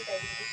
Experiences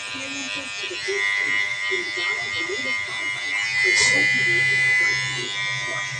for the big screen in the dark of the latest Spotify app for 12 TV and Android TV. Watch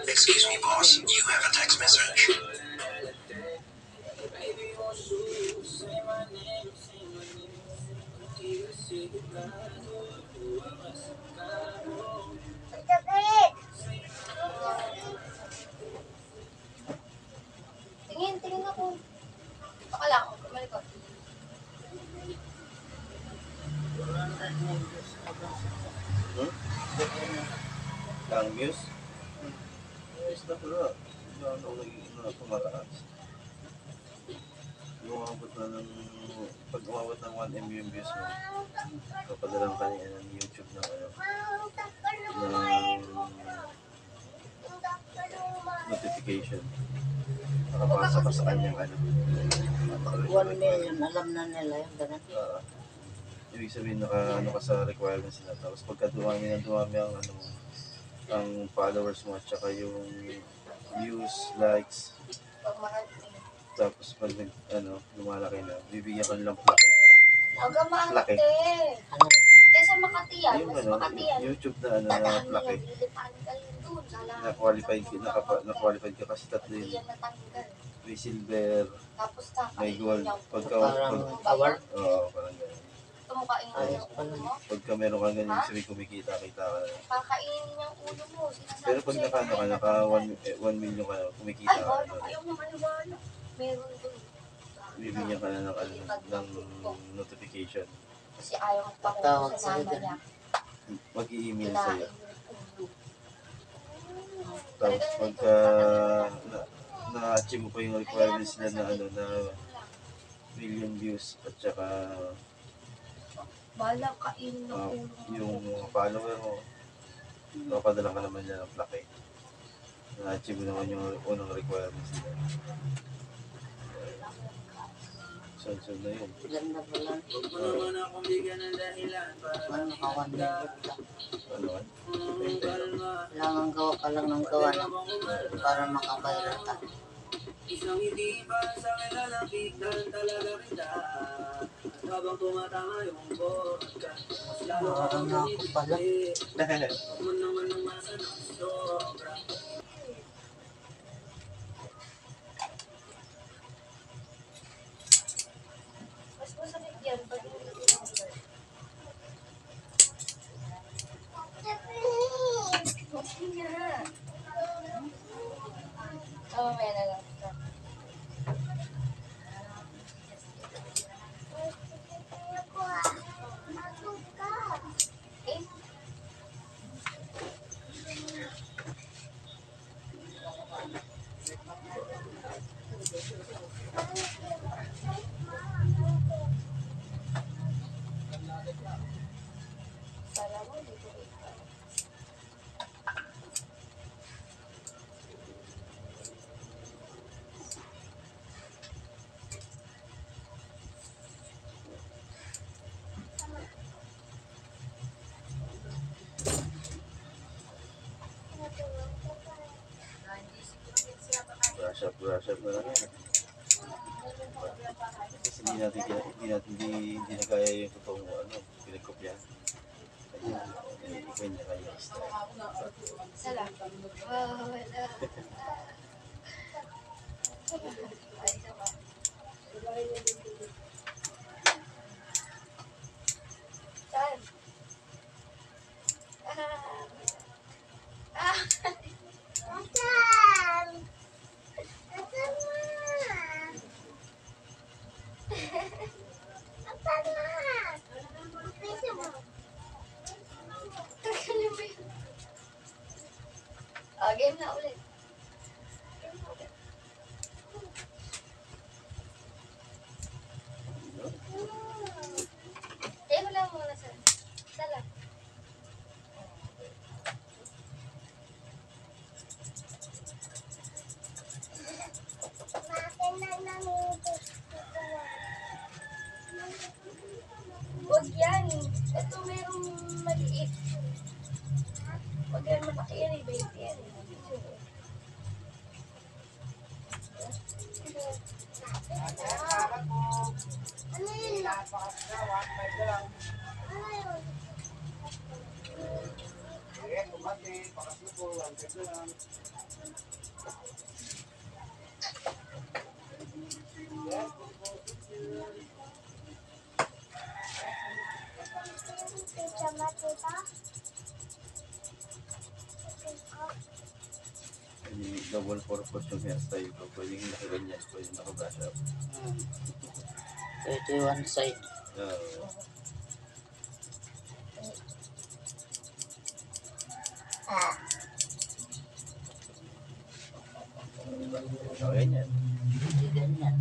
Excuse me, boss. You have a text message. Tingin ako. Baka lang ako, kumalikot. Ang views? Ayos na pala. Ano naging tumataas? Umabot na ng, pag umabot ng 1 MB yung views mo, kapadala ka niya ng YouTube na ng notification. Nakapasa ka sa kanyang 1 million, alam na nila yung ganun. Ibig sabihin ano ka sa requirements nila. Tapos pagka dumami ang followers mo at saka yung views, likes, tapos pag lumalaki na, bibigyan ka nilang plaque. Aga maante. Ano? Kesa Makati yan, Yung mas Makati yan. YouTube na na plaque. Na-qualified ka kasi tatlo yun. May silver, Tapos may gold. Parang award? Oo, parang gano'n. Tumukhain Ayos yung pala. ulo mo. Pagka meron kang ganyan, sabi kumikita ka na. Kakainin yung ulo mo. Pero pag naka 1 million ka, kumikita Ay, ka wala na. kayong maniwala. Meron dun. Bibigyan ka na ng notification. Kasi ayaw Tawag magpakuha sa sa'yo nama dun. niya. Mag-i-email Kinain sa'yo. yung ulo. Tapos pagka na-achieve mo pa yung requirements nila na million views at saka Bala kainin ng ulo mo. yung mga follower mo, napadala ka naman niya ng plaque. Na-achieve mo naman yung unang requirements nila. Sunod na yun. Ilan na pala? Ano, naka 1 million lang. Ano ba? Kailangan gawa ka lang ng gawa na para makabayran ka. Isang hindi pa sa kinalapitan talaga kita. Habang tumatama yung podcast, mas lalo Parang na ako pala. Huwag mo naman ang masa ng sobra. Mas masakit yan pag hindi tinanggal. Okay nga. Mamaya na lang. Eh? Para mo, dito ito. Brush up na lang yan. Kasi hindi na kaya yung totoong pinagkopyahan. Iba niya kaya. Sala. Wala. Ay, isa pa. Saan? Game na ulit. Game na ulit. Wala muna sa sala. 20 yan. Ano yun? Ano yun? Yung double purpose yung hairstyle ko. Pwedeng nakaganyan, pwedeng nakabrush up. Ito yung one side. Nakaganyan. Hindi ganyan.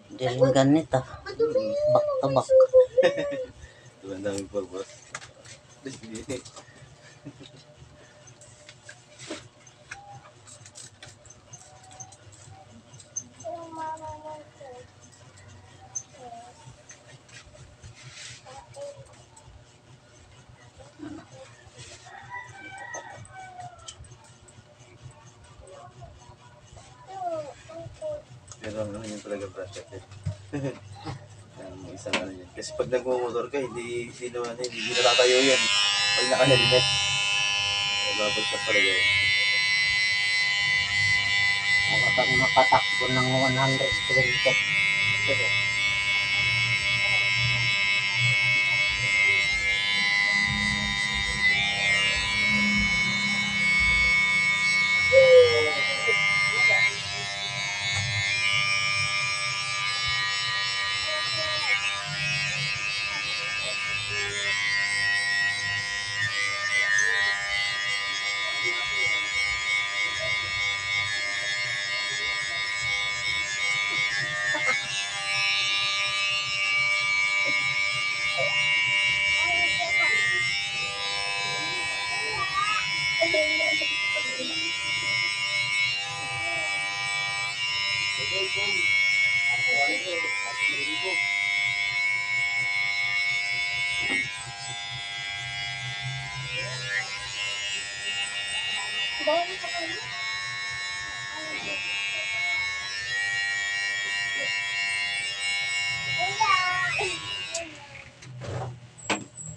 Hindi rin ganito. Back to back. Diba, ang daming purpose. Hindi. Pero ano yun talaga brush up eh. Ang isang ano yun. Kasi pag nagmumotor ka, hindi natatayo yan. Pag naka-helmet, babagsak talaga yun. Kapag makatakbo ng 100 kilometers.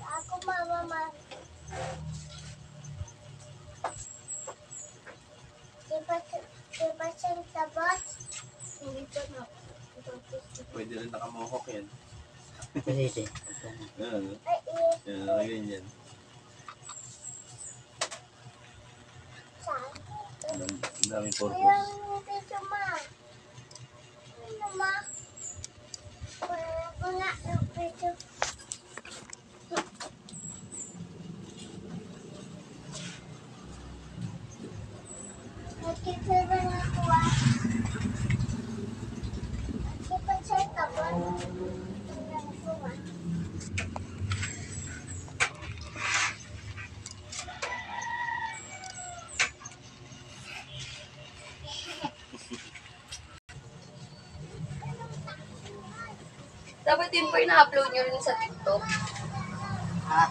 Ako mama. Diba siyang tabot? Hindi pa na. Pwede rin nakamohok yan. Pwede. Yan, Ay, yan, nakaganyan. saan? Ang daming purpose. Yung video ma. Ano ma? Wala ko nga yung video. Nakita ba na ako ah? Nakita siya tabot. Tingnan ko ah. Dapat yun po ina-upload nyo rin sa TikTok. Ha?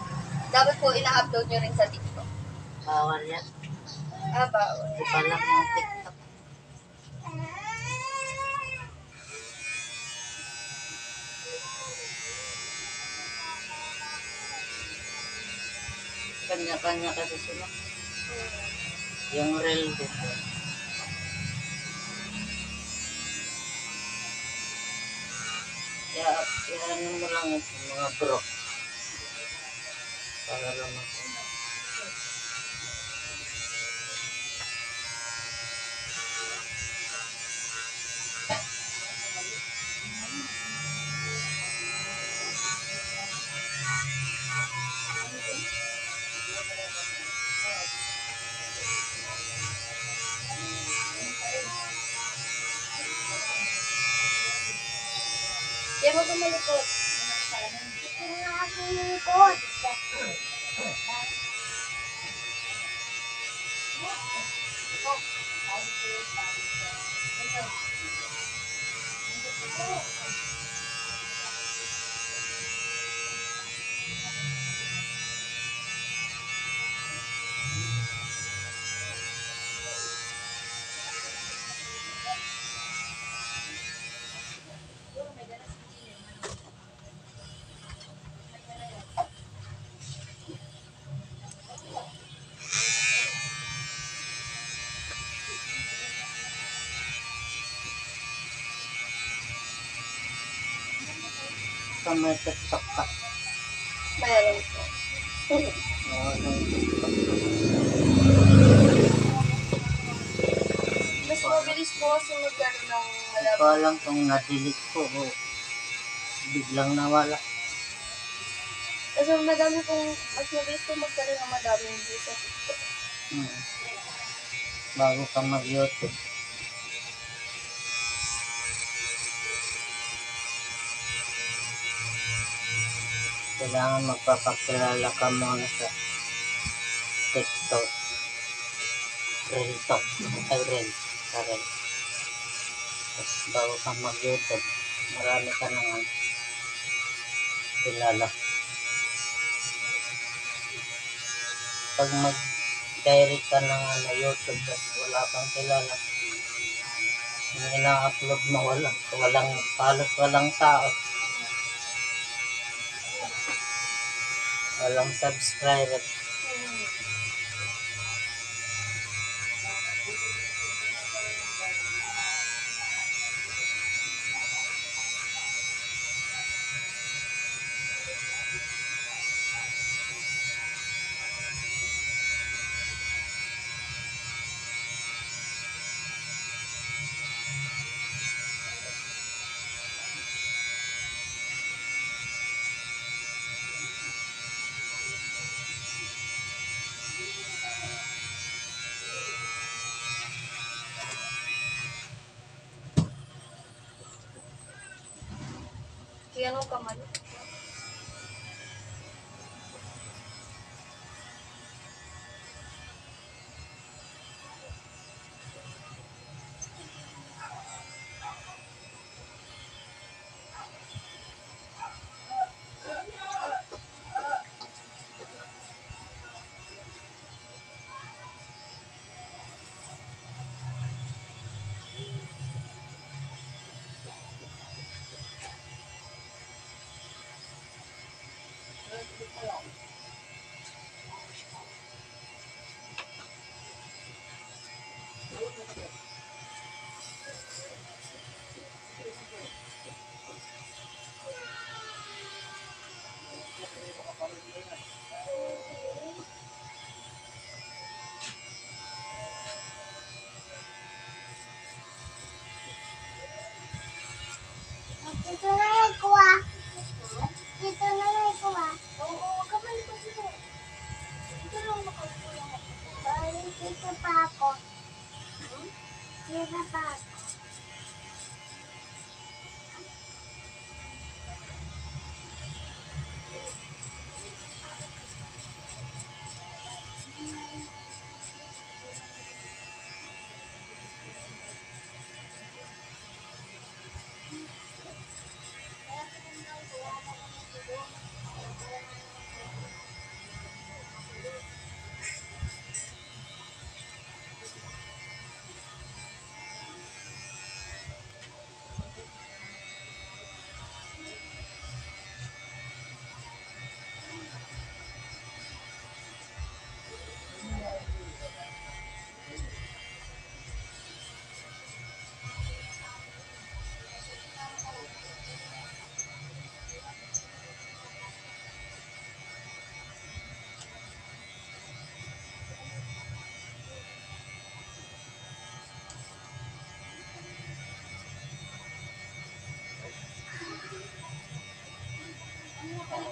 Dapat po ina-upload nyo rin sa TikTok. Bawal yan. Ah, bawal. Hindi pa lang yung TikTok. Kanya-kanya kasi sila. Yung reel dito. Ano mo lang ito, mga bro. Para lang ako. Kaya mo tumalikot. Ito nga ako lingkod. Basta may TikTok ka. Meron po. May TikTok. Mas mabilis po kasi magkaroon ng Hindi ko alam kung na-delete ko o biglang nawala. Kasi madami pong, mas mabilis po magkaroon ng madaming views sa TikTok. Bago ka mag-YouTube. Kailangan magpapakilala ka muna sa TikTok. Real talk. Ay, real. Sa real. Tapos bago ka mag-YouTube, marami ka nang kilala. Pag mag-direct ka ng YouTube, tapos wala kang kilala, yung ina-upload mo halos walang tao. Walang subscriber. Kaya anong kamay? Dito na lang kuha. Dito na lang kuha. Oo, kamali ko dito. Dito lang makakuha. Dito pa ako. Dito pa ako.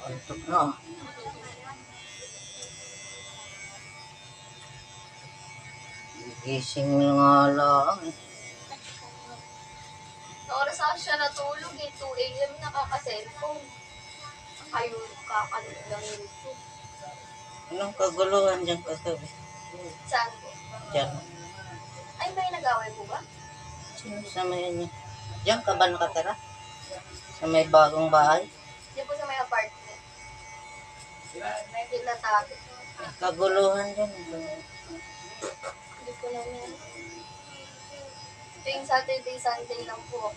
Antok na. Gising nga lang. Sa oras ako siya natulog 2 a.m. nakaka-cellphone. Ayaw kakalit lang YouTube. Anong kaguluhan dyan kagabi? Saan po? Diyan. Ay, may nag-away po ba? Sino sa may niya? Diyan ka ba nakatira? Sa may bagong bahay? Di po sa may apartment. May tinatapit. Kaguluhan dyan. Hindi ko namin. Tuwing Saturday, Sunday lang po ako.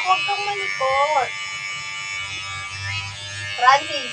huwag kang malikot. Francis.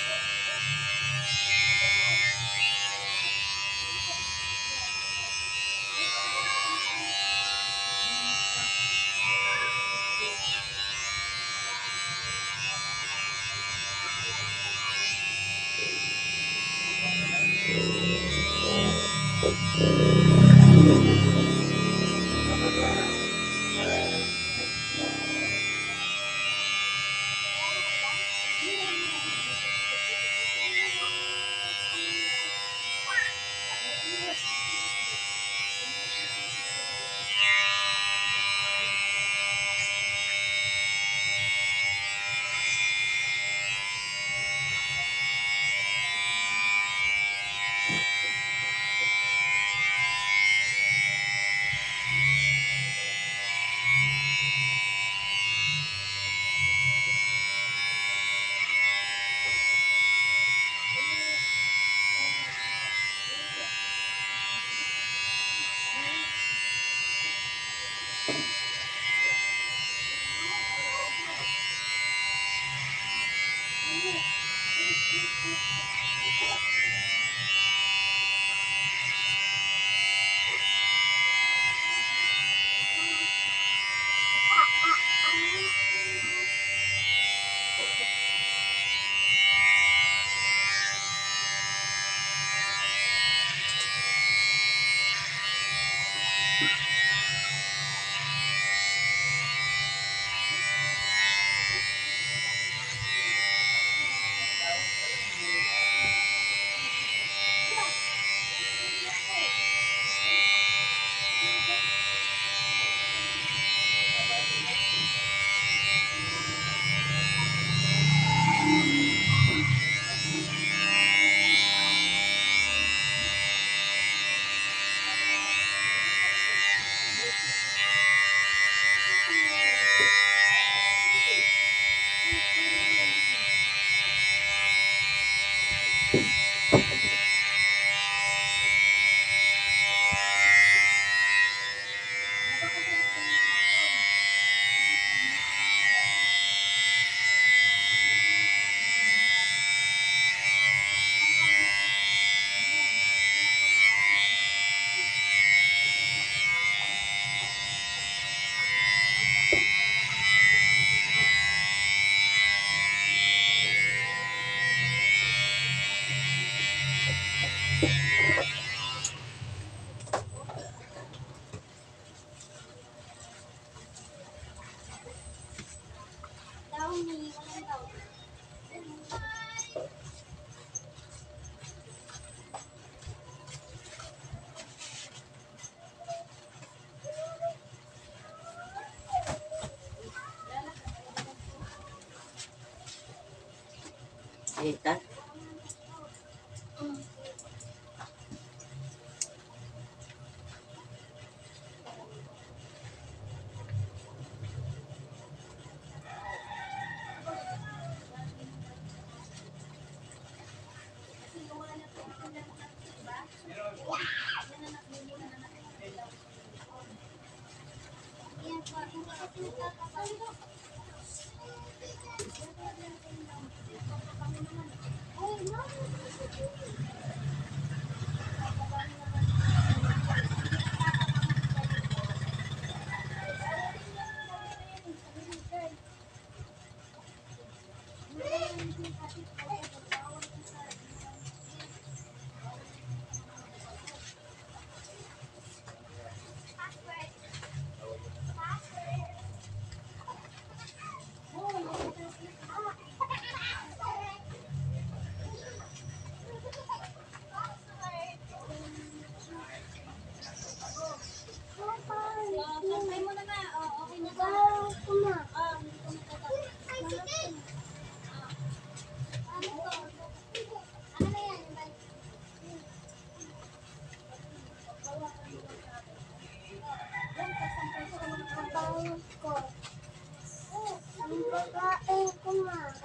Ethan.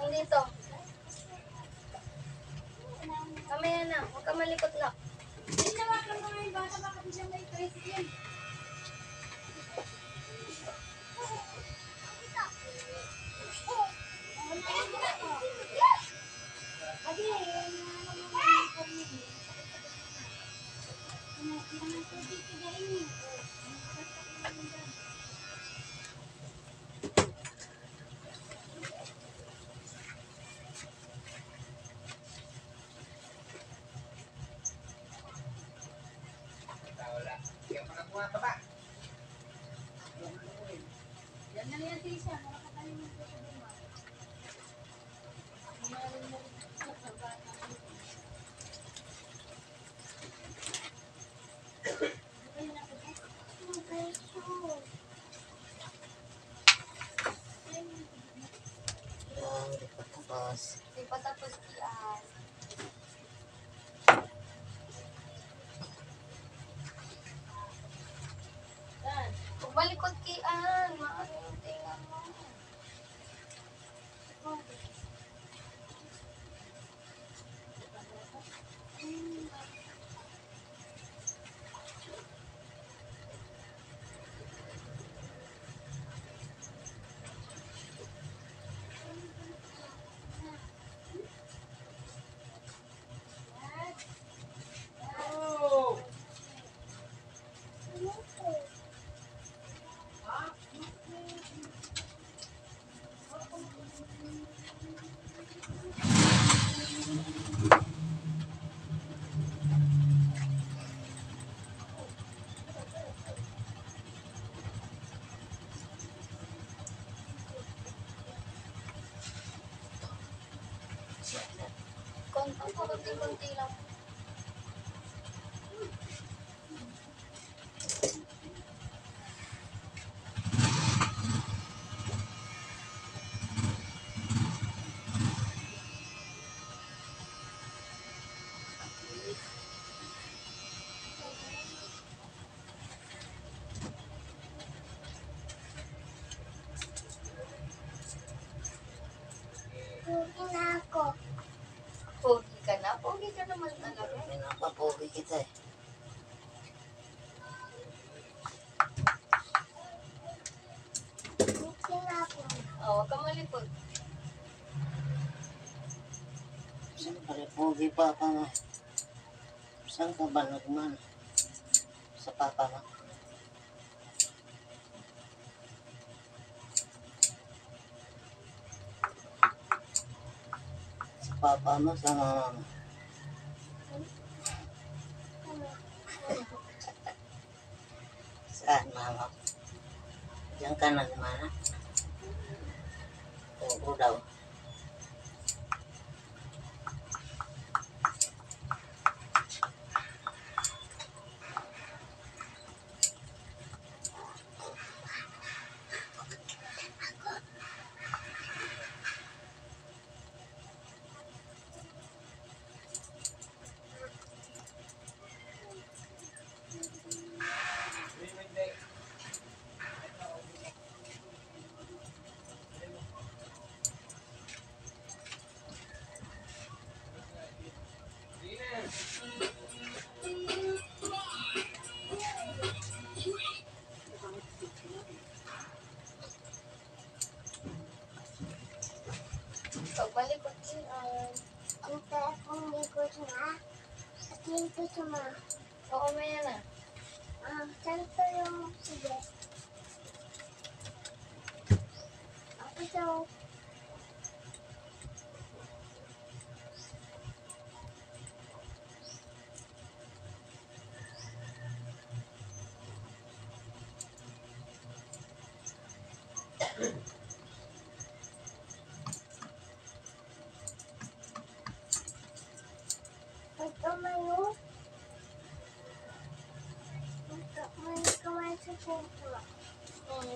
Dito. Mamaya na. Huwag ka malikot lang. Yan lang yan, Tisha. Makakatayin mo sa buma. Meron mo sa bata. Yan, di pa tapos. Di pa tapos yan. Yan. Kung malikot kian, maano yung tinga mo. Konti lang. Pugi na ako. Pogi ka na? Pogi ka naman talaga. Pinapapogi kita eh. Pugi na ako. Oo, huwag ka malikot. Siyempre, pogi pa ka nga. Saan ka ba nagman? Sa papa mo? Sa papa mo, sa mama mo? Saan, mama? Diyan ka nagmana? Oo daw. Pag malikot kian. Ang telefon likod na. At likod mo. Oo, maya na. Saan pa yung sige? Ako daw. Pagkamayo. Kamay sa puso.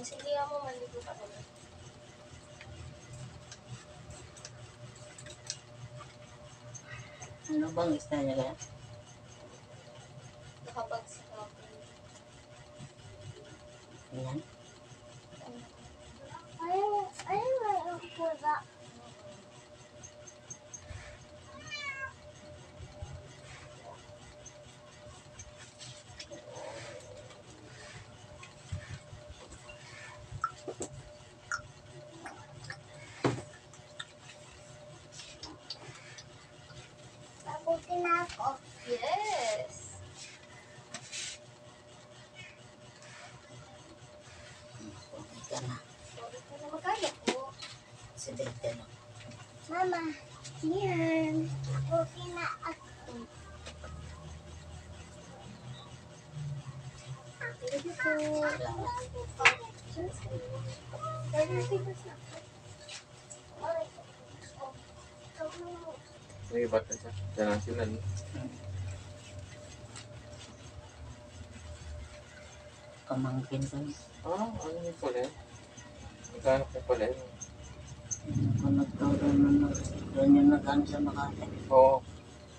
Sige mo, maligo ka naman. Ano bang isda niya kaya? Nakabagsak ako. Yan. Ay, may umpura. Pabuti na ako. Yes! Pogi ka na. Sorry ka na magkaya po. Aksidente no. Mama, yan. Pabuti na ako. Thank you po. May iba na siya. Diyan lang sila. No? Pamangkin ko. Ano yung pala yan? Magkano po pala yan? Kung nagkaroon na doon yung nag-ano sa Makati. Oo.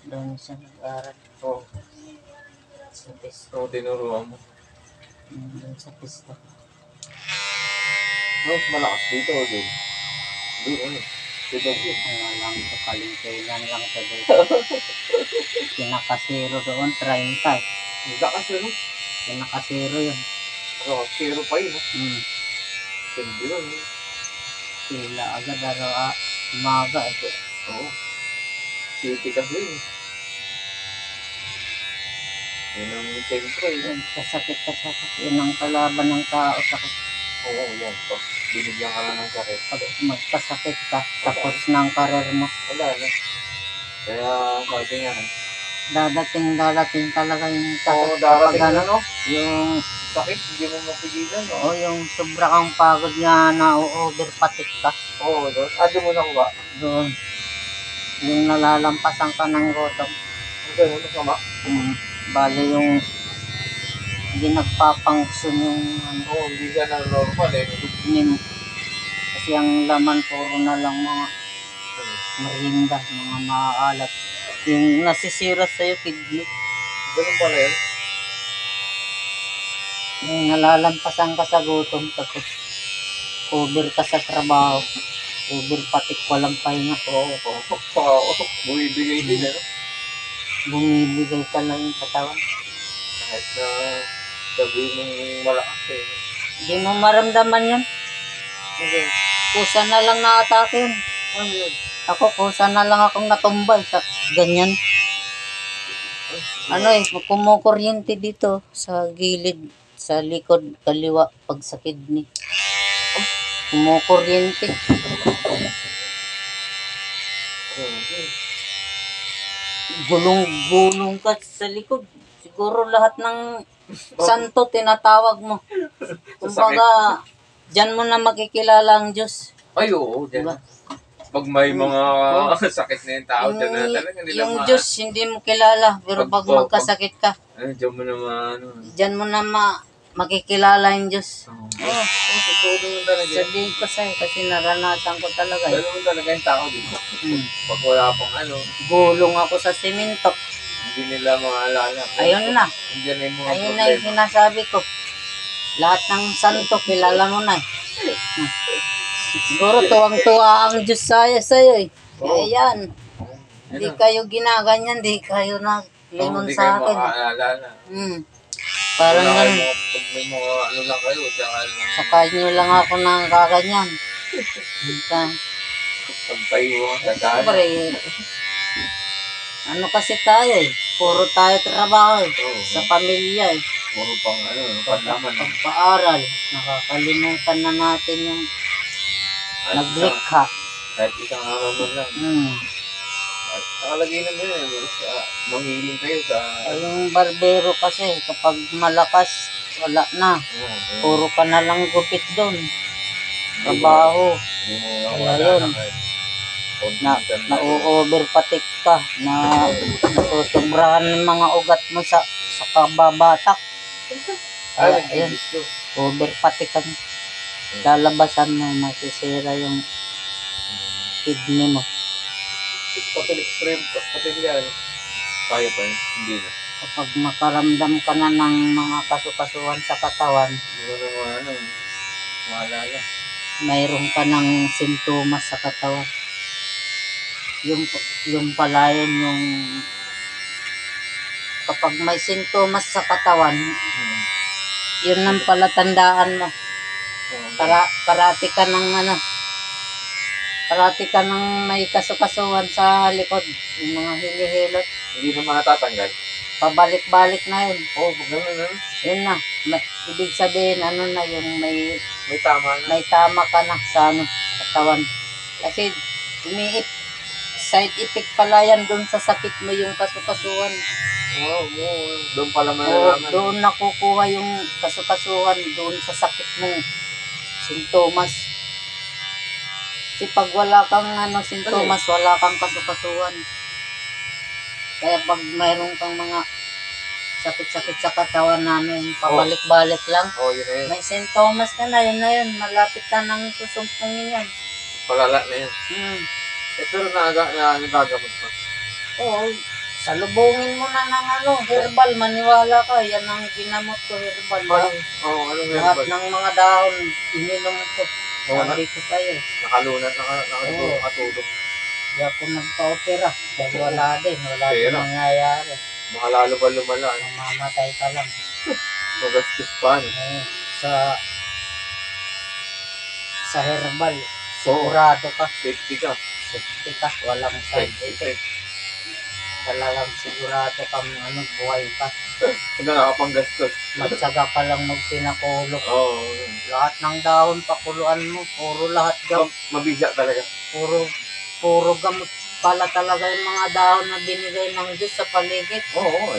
Doon siya nag-aaral Oo. sa pista. Oo, tinuruan mo. Doon sa pista. Mas malakas dito o doon? Doon ano? Dito doon. Ano lang ito, kalingkilan lang ito dito. Pinakasiro doon, 30. Ang lakas ano? Pinakasiro yun. Ano, zero pa yun. Hindi lang. Sila agad umaga. Oo. City kasi yun. Yun ang siyempre. Kasakit. Yun ang kalaban ng tao. Sakit. Oo, yan. Pag binigyan ka lang ng sakit. Pag magkasakit ka, tapos ng karir mo. Wala na. Kaya sabi nga, Dadating talaga yung sakit. oo, darating Kapag na no? yung Sakit, hindi mo mapigilan. No? o yung sobra kang pagod nga na overpatik ka Oo, doon. Ado mo na ko ba? doon. Yung nalalampasan ka ng gutom. Ang gano'n, masama. Bale yung hindi nagpapangsyon yung Oo, hindi ka na normal eh. kidney mo. Kasi ang laman puro na lang mga marinda, mga maaalat. Yung nasisira sa'yo kidney. Ganun pala yun. Yung nalalampasan ka sa gutom tapos over ka sa trabaho. Overpatik, walang pahinga. Oo. Bumibigay din eh. Bumibigay ka lang yung katawan. Kahit na sabihin mong malakas eh. Hindi mo maramdaman yun. Okay. Kusa na lang na-atake yun. Ano yun? Ako, kusa na lang akong natumbay sa ganyan. Ano kumukuryente dito sa gilid, sa likod, kaliwa, pag sa kidney. Kumukuryente. Gulong-gulong ka sa likod. Siguro lahat ng santo tinatawag mo. Kumbaga, dyan mo na makikilala ang Diyos. Ay, oo. Diyan. Diba? Pag may mga sakit na yung tao dyan na talaga nila Yung Diyos hindi mo kilala, pero pag magkasakit ka, dyan mo naman ano. dyan mo na makikilala yung Diyos. Oo. Totoo naman talaga. Sabihin ko sa'yo kasi naranasan ko talaga. Ganun naman talaga yung tao dito. Pag wala pang ano, Gulong ako sa simento. hindi nila maalala. Ayun na. Nandiyan na yung mga Ayun na yung problema. sinasabi ko. Lahat ng santo, kilala mo na. Siguro tuwang-tuwa ang Diyos sa'yo eh. Oo. Ayan. Hindi kayo ginaganyan, di kayo naglingon Hindi sa kayo akin. makaalala. Parang Wala ganun. kayo pag may mga ano lang kayo, tsaka lang. Sa nyo lang ako nang kaganyan. Pagtayo mo sa daan. Siyempre, ano kasi tayo eh. Puro tayo trabaho eh. Oo. Sa pamilya eh. Puro pang ano, panlaman. Pagpaaral. Nakakalimutan na natin yung naglikha. Kahit isang araw mo lang. At nakalagay naman yun, manghiling kayo sa... Ay, yung barbero kasi, kapag malakas, wala na. Puro ka na lang gupit doon. Trabaho. Hindi mo Kaya yun. Na-overpatik ka. Natusobrahan ng mga ugat mo sa kababatak. Kaya yun, overpatik ka. Lalabasan mo, masisira yung kidney mo. Patilyan. Kaya pa yun? Hindi na. Kapag makaramdam ka na ng mga kasukasuhan sa katawan, Hindi mo naman ano, maalala. mayroon ka ng sintomas sa katawan. Yung pala yung kapag may sintomas sa katawan, yun ang palatandaan mo. Parati ka ng may kasukasuhan sa likod, yung mga hilihilot. Hindi na matatanggal. Pabalik-balik na yun. Oo, pag gano'n na. Yun na. Ibig sabihin, ano na yung may Tama na. tama ka na sa katawan. Kasi side effect pala yan dun sa sakit mo yung kasukasuhan. Doon pala O malalaman. doon nakukuha yung kasukasuhan doon sa sakit mong sintomas. Kasi pag wala kang sintomas, wala kang kasukasuhan. Kaya pag mayroon kang mga sakit-sakit sa katawan namin, pabalik-balik lang. Yun na yun. May sintomas ka na, yun na yun. Malapit ka nang susumpungin yan. Palala na yun. Pero nagagamot pa. Oo, salubungin mo na ng herbal, maniwala ka. Yan ang ginamot ko, herbal. Anong Lahat herbal? ng mga dahon, ininom ko. Sabi ko sa'yo. Nakalunat, nakatulog. Hindi ako nagpa-opera. Dahil wala din, wala din Pera. nangyayari. Baka lalo pa lumala. Mamamatay ka lang. Magastos pa. Sa herbal, sigurado ka. Safety ka. Safety ka, walang side effect. Talagang sigurado kang buhay ka. Hindi nakakapanggastos. Magtsaga ka lang magpinakulo. Oo. Lahat ng dahon, pakuluan mo. Puro lahat gamot. Mabigla talaga. Puro gamot pala talaga yung mga dahon na binigay ng Diyos sa paligid. Oo,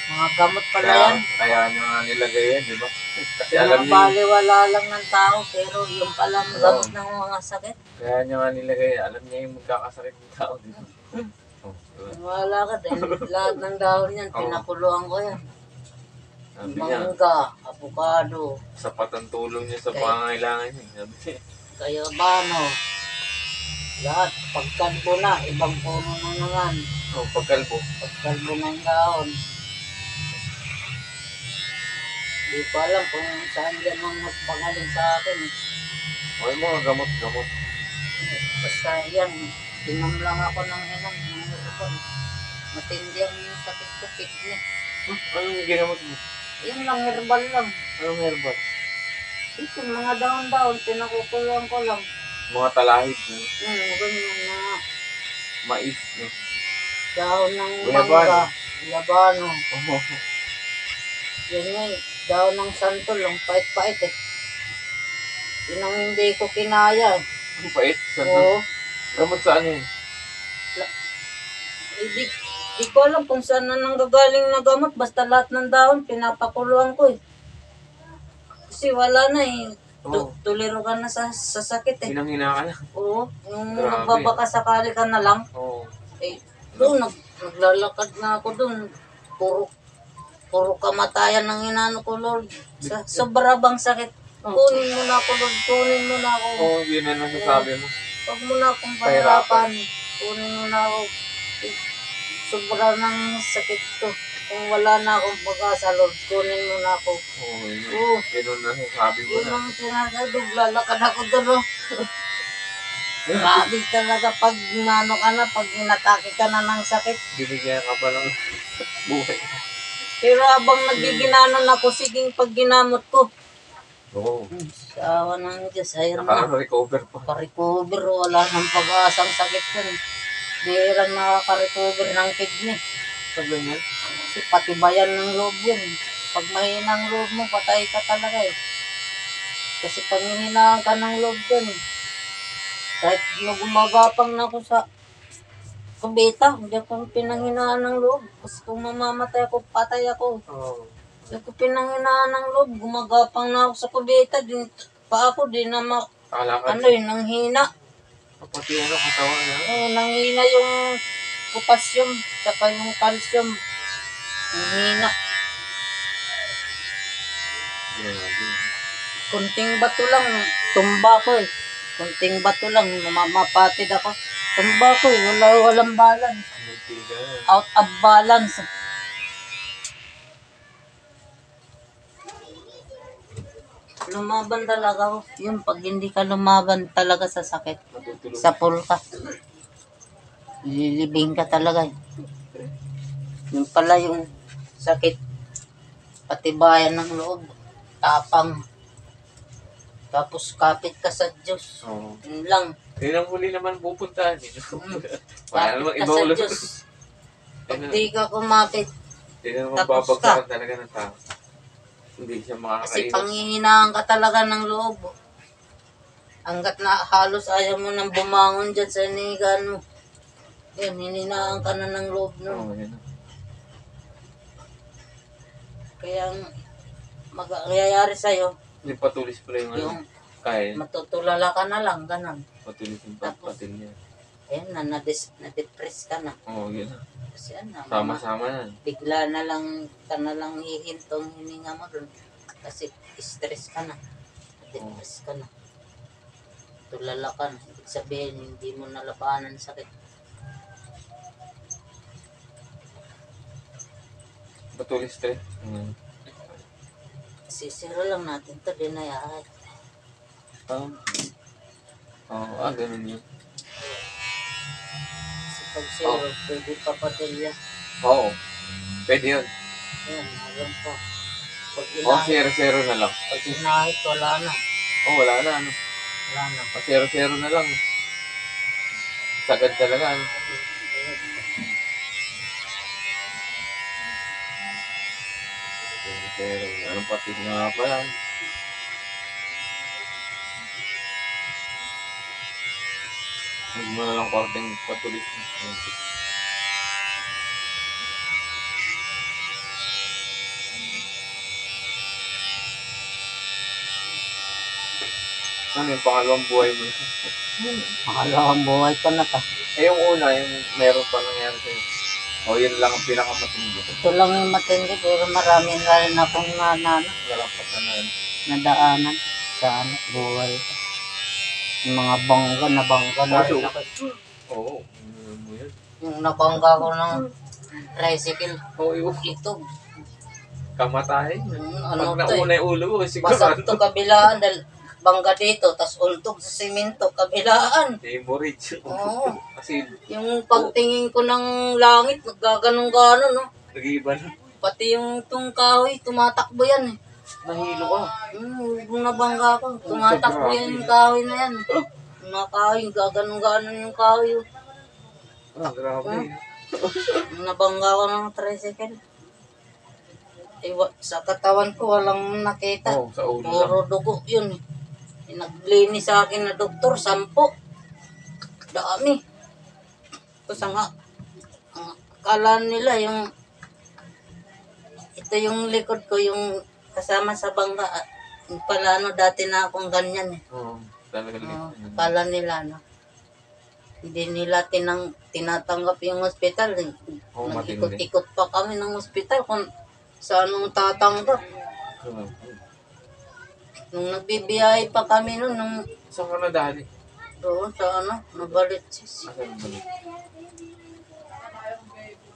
Mga gamot pala yan. Kaya nyo nga nilagay yan, di ba? Kasi Yung alam mga niyo, baliwala lang ng tao, pero yung palang gamot ng mga sakit. kaya nyo nga nilagay, alam niya yung magkakasakit ng tao, di ba? Wala ka din. Lahat ng dahon yan, Oo. pinakuluan ko yan. Sabi niya, Mangga, avocado, sapat ang tulong niya sa Kaya- pangangailangan niya. Sabi niya, kayabano. Lahat, pagkalbo na, ibang puno na naman. pagkalbo. Pagkalbo ng dahon. Di ko alam kung saan yan ang nagpagaling sa akin. May mga gamot-gamot. Basta yan, inom lang ako ng inom. Matindi ang sakit ko, kidney. Anong ginamot mo? Yun lang, herbal lang. Anong herbal? Ito, mga dahon-dahon, pinakukuluan ko lang. Mga talahib, Ganyan na mais. dahon ng Guyabano. mangga, guyabano. Oo. Yan nga dahon ng santol, ang pait-pait eh. Yun ang hindi ko kinaya eh. Ang pait. Oo. Gamot saan yun? Di ko alam kung saan na nanggagaling na gamot. Basta lahat ng dahon, pinapakuluan ko eh. Kasi wala na eh. Oo. Tuliro ka na sa sakit eh. Hinang-hina ka na. Oo. Yung Grabe. nagbabaka sakali ka na lang. Oo. Eh, doon, naglalakad na ako doon. Puro kamatayan ng inano ko, Lord. Sa sobrang sakit. Kunin mo na ako, Lord. Kunin mo na ako. Oo, yun na nasasabi mo. Huwag mo na akong pahirapan. Kunin mo na ako. Sobra ng sakit to. Kung wala na akong pag-asa, Lord, kunin mo na ako. Oo, Oo. yun ang nasasabi mo Yun na. ang sinasabi. Lalakad ako doon. Oh. Grabe talaga pag nano ka na, pag inatake ka na ng sakit. Binigyan ka pa ng buhay. Pero habang nagbiginanon ako, siging pag ginamot ko. Oo. Sa awa ng Diyos, ayun na. Naka-recover pa. Naka-recover, wala nang pag-asang sakit yun. Bihirang nakaka-recover ng kidney. Sa ganyan? Kasi patibayan ng loob yun. Pag mahinang loob mo, patay ka talaga eh. Kasi pag hinihinaan ka ng loob yun, kahit gumagapang na ako sa kubeta, hindi ako pinanghinaan ng loob. Kasi kung mamamatay ako, patay ako. Oo. Hindi ko pinanghinaan ng loob, gumagapang na ako sa kubeta, pa ako, di na Kalakad. nanghina. Pati katawan niya. Oo, nanghina yung potassium, tsaka yung calcium. Nanghina. Grabe. Kunting bato lang, tumba ko eh. Kunting bato lang, mapatid ako. Tumba ko eh, walang balance. Muntiga yan. Out of balance. Lumaban talaga ako. Yun, pag hindi ka lumaban talaga sa sakit, Matutulog. sa pool ka, lilibing ka talaga. Yun pala yung sakit, patibayan ng loob, tapang, tapos kapit ka sa Diyos. Oo. Yun lang. Yun ang huli naman pupuntahan. Wala Kapit namang ka iba sa ulit. Diyos. Pag di ka kumapit, Hindi na naman Tapos babagsakan talaga ng tao. Hindi siya kasi makakaiwas. panghihinaan ka talaga ng loob. Hanggat na halos ayaw mo nang bumangon dyan sa inigan mo. Yan, hininaan ka na ng loob Oo, nun. yun. Kaya ang magyayari sa'yo, Yung patulis pala yung ano. yung Kaya. matutulala ka na lang, ganun. Patulis yung Tapos, patil niya. Ayan na, na-depress ka na. Oo, yun. Kasi ano, Sama-sama na. bigla na lang ka na lang hihintong hininga mo dun. Kasi stress ka na. Depress ka na. Tulala ka na. Ibig sabihin, hindi mo nalabanan sakit. Patulis tre. Sisira lang natin ito, dinayaan. Ganun yun. Kasi pag zero, pwede papatilya. Oo. Pwede yun. Ayan, alam ko. Pag Oo, inahit, 0-0 na lang. pag inahit, wala na. Oo, wala na. Ano. Wala na. 0-0 na lang. Sagad talaga. Ano. Pero anong patil nga pala. Huwag mo na lang korteng patulis. Ano yung pangalawang buhay mo? Makalawang buhay pa na ka. Yung una, yung meron pa nangyari sa'yo. O yun lang ang pinakamatindi. Ito lang yung matindi, pero marami na rin akong Walang pasanan. nadaanan sa buhay ko. Yung mga bangga na rin ako. Oo. Ano mo yun? Yung nabangga ko ng tricycle, Oo, yung ito. kamatay. Ano Pag to nauna eh. yung ulo mo, siguro. Basag to kabilaan dahil bangga dito, tas untog sa simento kabilaan. Hemorrhage. Oo. Kasi Yung pagtingin ko ng langit, naggaganong-ganon, no? nag-iiba na. Pati yung itong kahoy, tumatakbo yan eh. Nahilo ka. Yung nabangga ko, tumatakbo yan yung kahoy na yan. Yung mga kahoy, gaganong-ganon yung kahoy. Grabe. Yung nabangga ko ng tricycle. Sa katawan ko, walang nakita. Oo, sa ulo lang. Puro dugo yun eh. Naglinis sa akin na doktor, 10. Dami. Tapos ang akala nila yung ito yung likod ko, yung kasama sa bangga. Yung pala dati na akong ganyan eh. Oo, talaga Akala nila hindi nila tinatanggap yung hospital. Oo, matindi. Nag-ikot-ikot pa kami ng hospital kung saan nung tatanggap. Nung nagbibiyahe pa kami nung Saan ka nadali? doon sa Novaliches. Asan ba?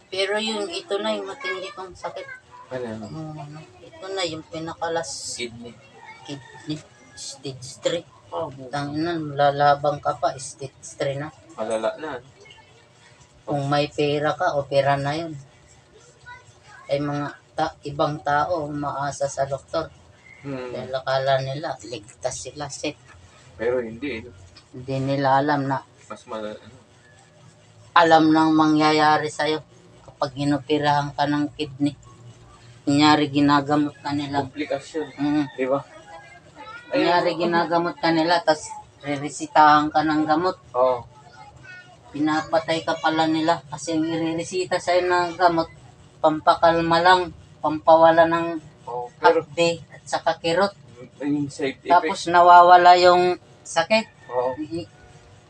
Pero ito na yung matindi kong sakit. Ano? Ito na yung pinakalas Kidney. kidney, stage 3. Oh, Tanginan, lalabang ka pa, stage 3 na. malala na. Kung may pera ka, opera na yun. Ay mga ibang tao umaasa sa doktor. Dahil akala nila, ligtas sila, set. Pero hindi. Hindi nila alam na Mas malala. alam nang mangyayari sa'yo kapag inoperahan ka ng kidney. Kunyari, ginagamot ka nila. Komplikasyon. Di Mm. ba? Kunyari, ginagamot ka nila, tas reresitahan ka ng gamot. Oo. Pinapatay ka pala nila kasi ang ireresita sa'yo ng gamot, pampakalma lang, pampawala ng Oh, pero hapde at saka kirot. yung side effect. Tapos nawawala yung sakit. Oo.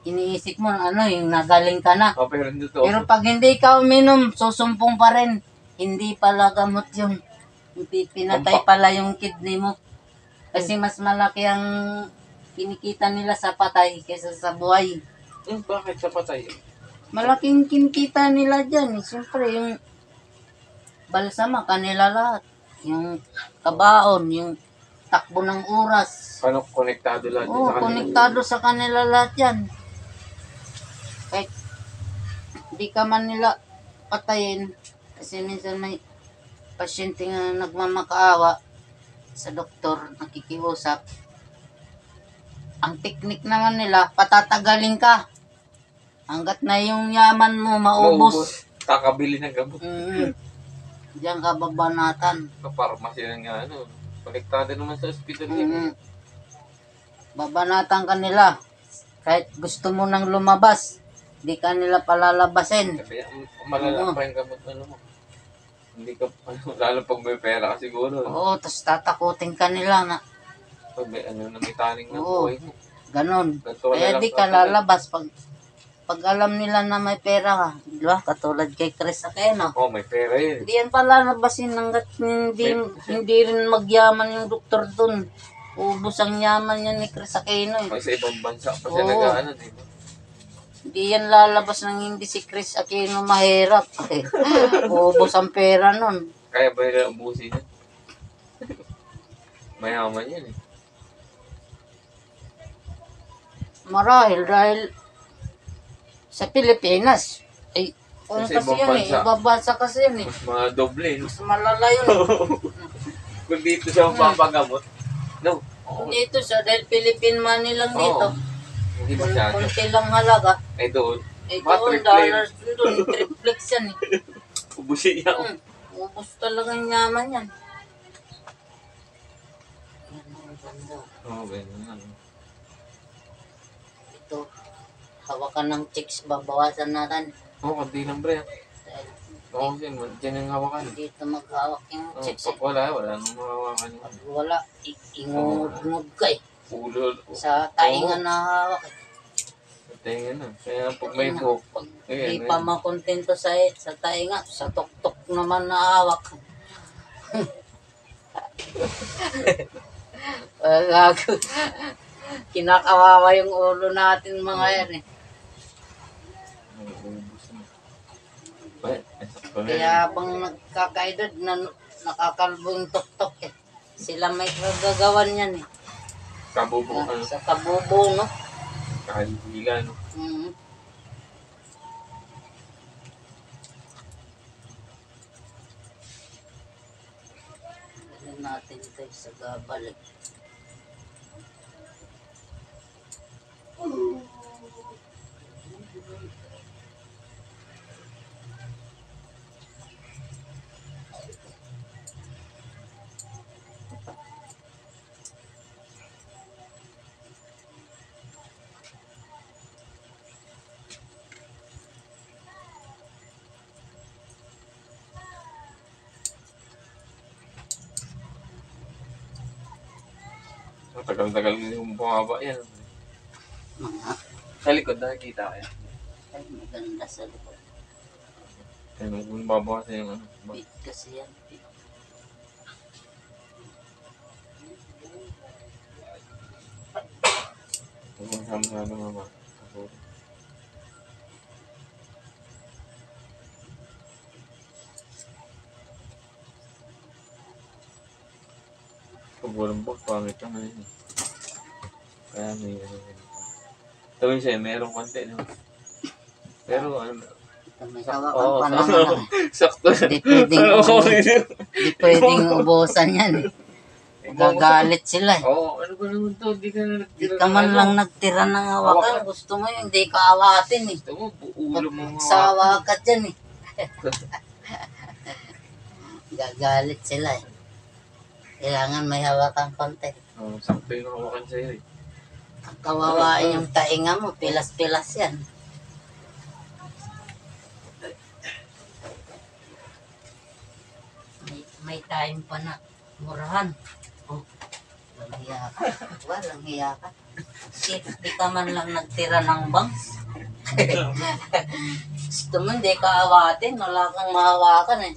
Iniisip mo, yung nagaling ka na. Oh, pero dito. Pero pag hindi ka uminom, susumpong pa rin. Hindi pala gamot yung pinatay pala yung kidney mo. Kasi mas malaki ang kinikita nila sa patay kaysa sa buhay. Bakit sa patay? Malaking kinikita nila dyan. Siyempre, yung balsama, kanila lahat. Yung kabaon, yung takbo ng oras. Paano konektado lahat Oo, sa kanila? konektado sa kanila lahat yan. Kahit di ka man nila patayin, kasi minsan may pasyente nga nagmamakaawa sa doktor, nakikiusap. Ang teknik naman nila, patatagalin ka. Hanggat na yung yaman mo maubos. Kakabili ng gamot. Diyan ka babanatan. Kaparmasy na nga, konektado naman sa hospital yun. Babanatan ka nila. Kahit gusto mo nang lumabas, di ka nila palalabasin. Kaya malala pa yung gamot mo. Hindi ka, lalo pag may pera ka siguro. Oo, tapos tatakutin ka nila na Pag may may taning ng Oo. buhay mo. ganon. Ganito ka na Kaya lang di ka tatagay. lalabas pag alam nila na may pera ka. Di ba? Katulad kay Chris Aquino. Oh, may pera yun. Hindi yan pala nabasin hanggat hindi rin magyaman yung doktor dun. Ubus ang yaman yan ni Chris Aquino. May sa ibang bansa pa siya Oo. nag-ano, di ba? Hindi yan lalabas ng hindi si Chris Aquino mahirap. Ubus ang pera nun. Kaya ba nila ubusin yun? Mayaman yan eh. Marahil dahil sa Pilipinas. Ay, ano Sa kasi ibang yan eh. bansa. Ibang bansa kasi yan eh. Mas mga doble. No? Mas malala yun. Kung dito siya mapapagamot, no? Oo. Dito siya dahil Philippine money lang dito. Hindi masyado. Kunti lang halaga. Ay doon, Eh, mga doon, triple dollars doon. Triplex yan eh. ubusin niya. Ubus talaga yung yaman yan. Yan ang ganda. Oo, ganyan lang. Ito, hawakan ng chicks, babawasan natin. Oo, kunti lang bre. Dahil Oo, dyan yung hawakan. dito maghawak yung Oo, chicks eh. pag wala nang mahawakan yun. Pag wala, ingungod ka eh. Ulo, Sa tainga na hawak eh. tingin na. Kaya pag may hook, Pag ayan, di pa makontento sa tainga, sa tuktok naman na hawak. Gago. Kinakawawa yung ulo natin mga yan eh. may ubus na. Ay, sakto na Kaya yun. habang nagkakaedad na nakakalbo yung tuktok eh. Sila may kagagawan yan eh. Kabubo, Sa kabubo, no? kahihila, no? Mm. Ganun natin ito sa gabal eh. Tagal-tagal mo yung bumaba yan. Mga Sa likod, nakikita kaya. ay maganda sa likod. Ayun, kung babawas na yung ano. Bit kasi yan. Bit. Kung sama-sama mga kapuro. Kabulang bag, pangit ka na yun. Kaya may ano yun. Tawin siya, mayroong konti, no? Pero ano, Ito may hawakan oo, pa naman. sakto. Hindi pwedeng, hindi pwedeng ubusan yan eh. Gagalit sila eh. Oo, ano ba naman to? Di ka na Di ka man lang nagtira ng hawakan. Gusto mo yung hindi ka awatin eh. Gusto mo, ulo mo mga Sa hawakan dyan eh. Gagalit sila eh. Kailangan may hawakan konti. Oo, sakto yung hawakan sa'yo eh. Kawawain yung tainga mo, pilas-pilas yan. May time pa na murahan. Oh, walang hiya ka. Walang hiya ka. Di ka man lang nagtira ng bangs. Gusto mo, hindi ka awatin. Wala kang mahawakan eh.